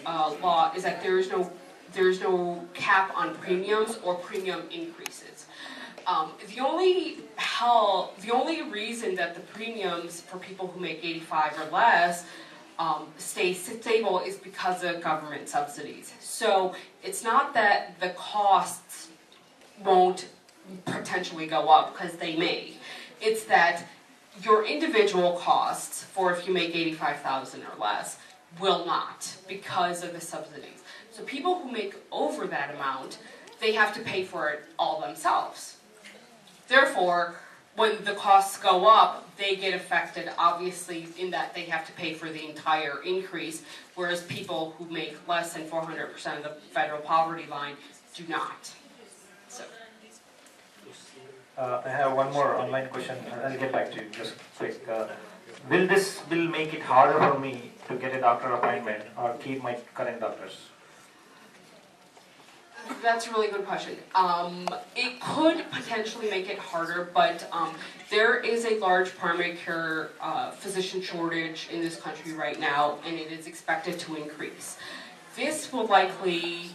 law is that there is no cap on premiums or premium increases. The only reason that the premiums for people who make 85 or less stay stable is because of government subsidies. So it's not that the costs won't potentially go up, because they may. It's that your individual costs for if you make 85,000 or less will not, because of the subsidies. So people who make over that amount, they have to pay for it all themselves. Therefore, when the costs go up, they get affected, obviously, in that they have to pay for the entire increase, whereas people who make less than 400% of the federal poverty line do not. So. I have one more online question. I'll get back to you just quick. Will this bill make it harder for me to get a doctor appointment or keep my current doctors? That's a really good question. It could potentially make it harder, but there is a large primary care physician shortage in this country right now, and it is expected to increase. This will likely,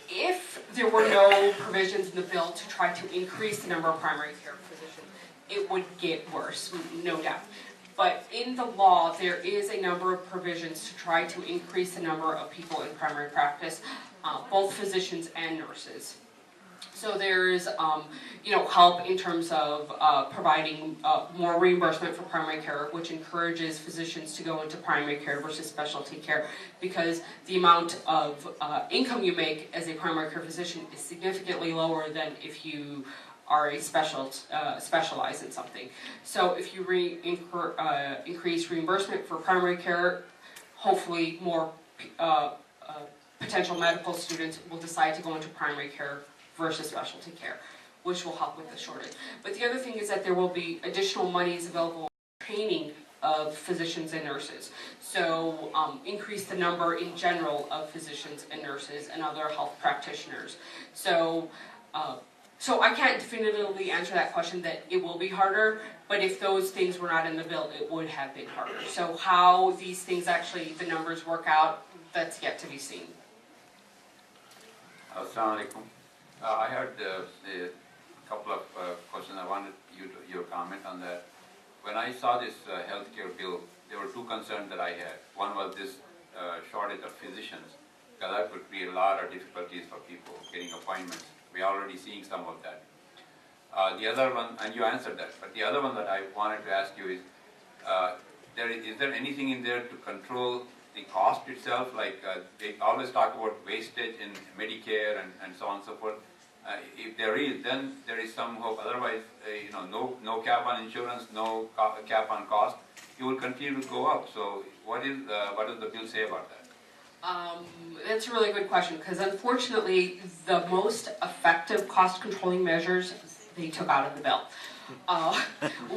if there were no provisions in the bill to try to increase the number of primary care physicians, it would get worse, no doubt. But in the law, there is a number of provisions to try to increase the number of people in primary practice, both physicians and nurses. So there's, help in terms of providing more reimbursement for primary care, which encourages physicians to go into primary care versus specialty care, because the amount of income you make as a primary care physician is significantly lower than if you are a specialized in something. So if you increase reimbursement for primary care, hopefully more potential medical students will decide to go into primary care versus specialty care, which will help with the shortage. But the other thing is that there will be additional monies available for training of physicians and nurses. So increase the number in general of physicians and nurses and other health practitioners. So I can't definitively answer that question that it will be harder, but if those things were not in the bill, it would have been harder. So how these things actually, the numbers work out, that's yet to be seen. Assalamu alaikum. I had a couple of questions. I wanted your comment on that. When I saw this healthcare bill, there were two concerns that I had. One was this shortage of physicians, because that would create a lot of difficulties for people getting appointments. We're already seeing some of that. The other one, and you answered that, but the other one that I wanted to ask you is, is there anything in there to control the cost itself? Like they always talk about wastage in Medicare and so on and so forth. If there is, then there is some hope. Otherwise, no cap on insurance, no cap on cost. It will continue to go up. So what does the bill say about that? That's a really good question, because unfortunately the most effective cost controlling measures they took out of the bill.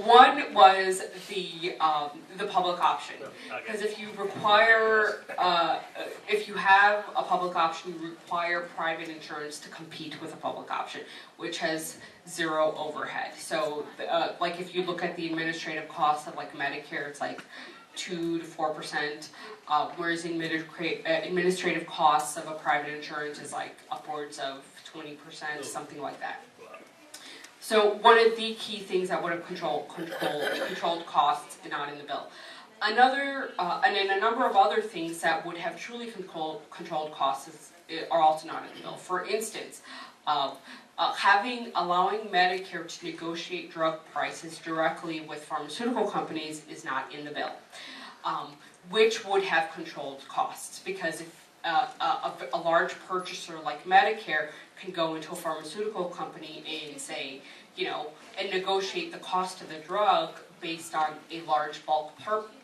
One was the public option, because if you have a public option, you require private insurance to compete with a public option, which has zero overhead. So like if you look at the administrative costs of like Medicare, it's like 2 to 4%, whereas the administrative costs of a private insurance is like upwards of 20%, something like that. So one of the key things that would have controlled costs is not in the bill. And then a number of other things that would have truly controlled costs are also not in the bill. For instance, allowing Medicare to negotiate drug prices directly with pharmaceutical companies is not in the bill, which would have controlled costs, because if a large purchaser like Medicare can go into a pharmaceutical company and say, and negotiate the cost of the drug based on a large bulk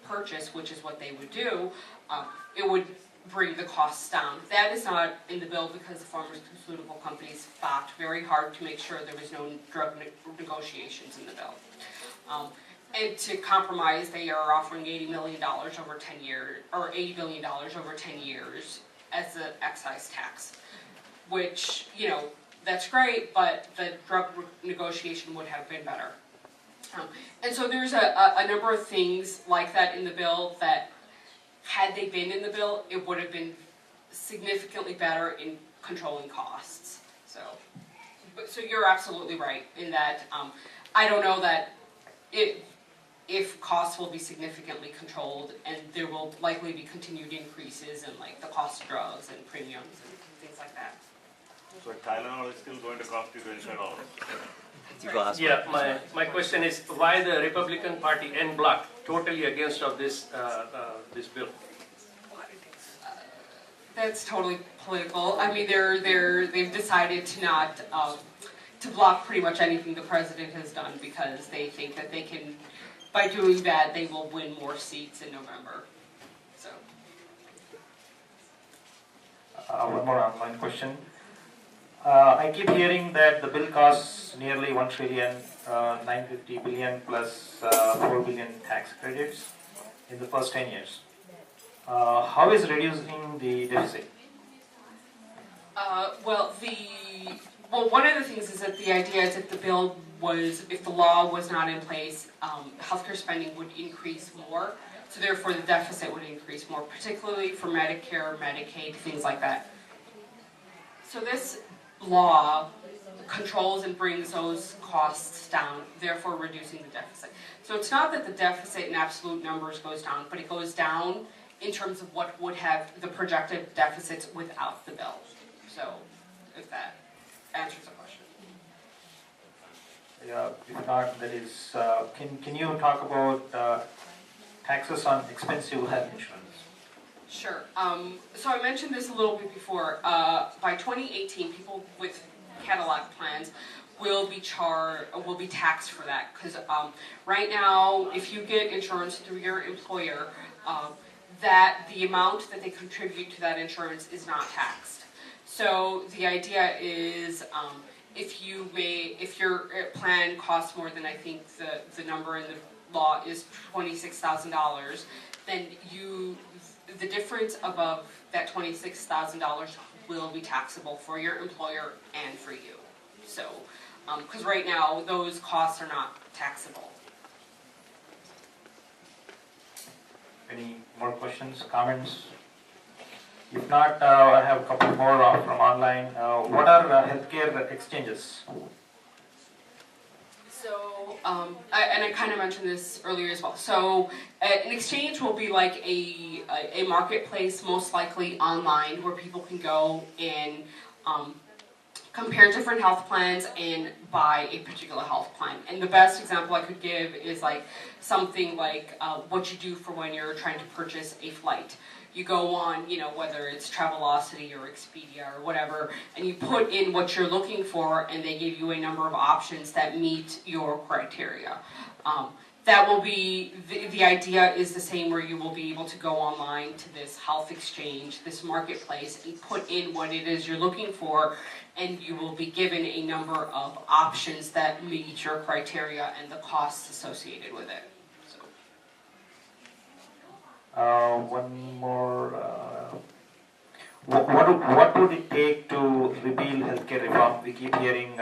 purchase, which is what they would do, it would bring the costs down. That is not in the bill because the pharmaceutical companies fought very hard to make sure there was no drug negotiations in the bill. And to compromise, they are offering $80 million over 10 years, or $80 billion over 10 years as the excise tax, which, that's great, but the drug negotiation would have been better. And so there's a number of things like that in the bill that, had they been in the bill, it would have been significantly better in controlling costs. So you're absolutely right in that I don't know that if costs will be significantly controlled, and there will likely be continued increases in like the cost of drugs and premiums and things like that. So Tylenol is still going to cost you $25. You go ask. Yeah, my question is why the Republican Party en bloc totally against of this this bill? That's totally political. I mean, they've decided to not to block pretty much anything the president has done because they think that they can, by doing that, they will win more seats in November. So. One more online question. I keep hearing that the bill costs nearly $1 trillion, 950 billion plus 4 billion tax credits in the first 10 years. How is reducing the deficit? One of the things is that the idea is if the law was not in place, healthcare spending would increase more, so therefore the deficit would increase more, particularly for Medicare, Medicaid, things like that. So this law controls and brings those costs down, therefore reducing the deficit. So it's not that the deficit in absolute numbers goes down, but it goes down in terms of what would have the projected deficits without the bill. So, if that answers the question. Yeah, if not, that is, can you talk about taxes on expensive health insurance? Sure. So I mentioned this a little bit before. By 2018, people with catalog plans will be taxed for that. Because right now, if you get insurance through your employer, that the amount that they contribute to that insurance is not taxed. So the idea is, if your plan costs more than I think the number in the law is $26,000, then the difference above that $26,000 will be taxable for your employer and for you. So, because right now those costs are not taxable. Any more questions, comments? If not, I have a couple more from online. What are healthcare exchanges? So, and I kind of mentioned this earlier as well. So, an exchange will be like a marketplace, most likely online, where people can go and compare different health plans and buy a particular health plan. And the best example I could give is like something like what you do for when you're trying to purchase a flight. You go on, whether it's Travelocity or Expedia or whatever, and you put in what you're looking for, and they give you a number of options that meet your criteria. That will be, the idea is the same, where you will be able to go online to this health exchange, this marketplace, and put in what it is you're looking for, and you will be given a number of options that meet your criteria and the costs associated with it. One more. What would it take to repeal healthcare reform? We keep hearing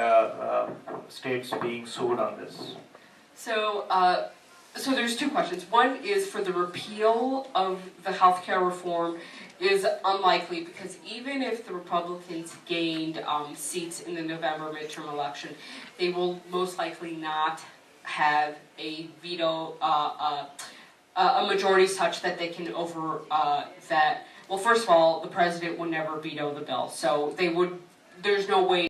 states being sued on this. So there's two questions. One is for the repeal of the healthcare reform is unlikely, because even if the Republicans gained seats in the November midterm election, they will most likely not have a veto, a majority such that they can over that. Well, first of all, the president would never veto the bill, so there's no way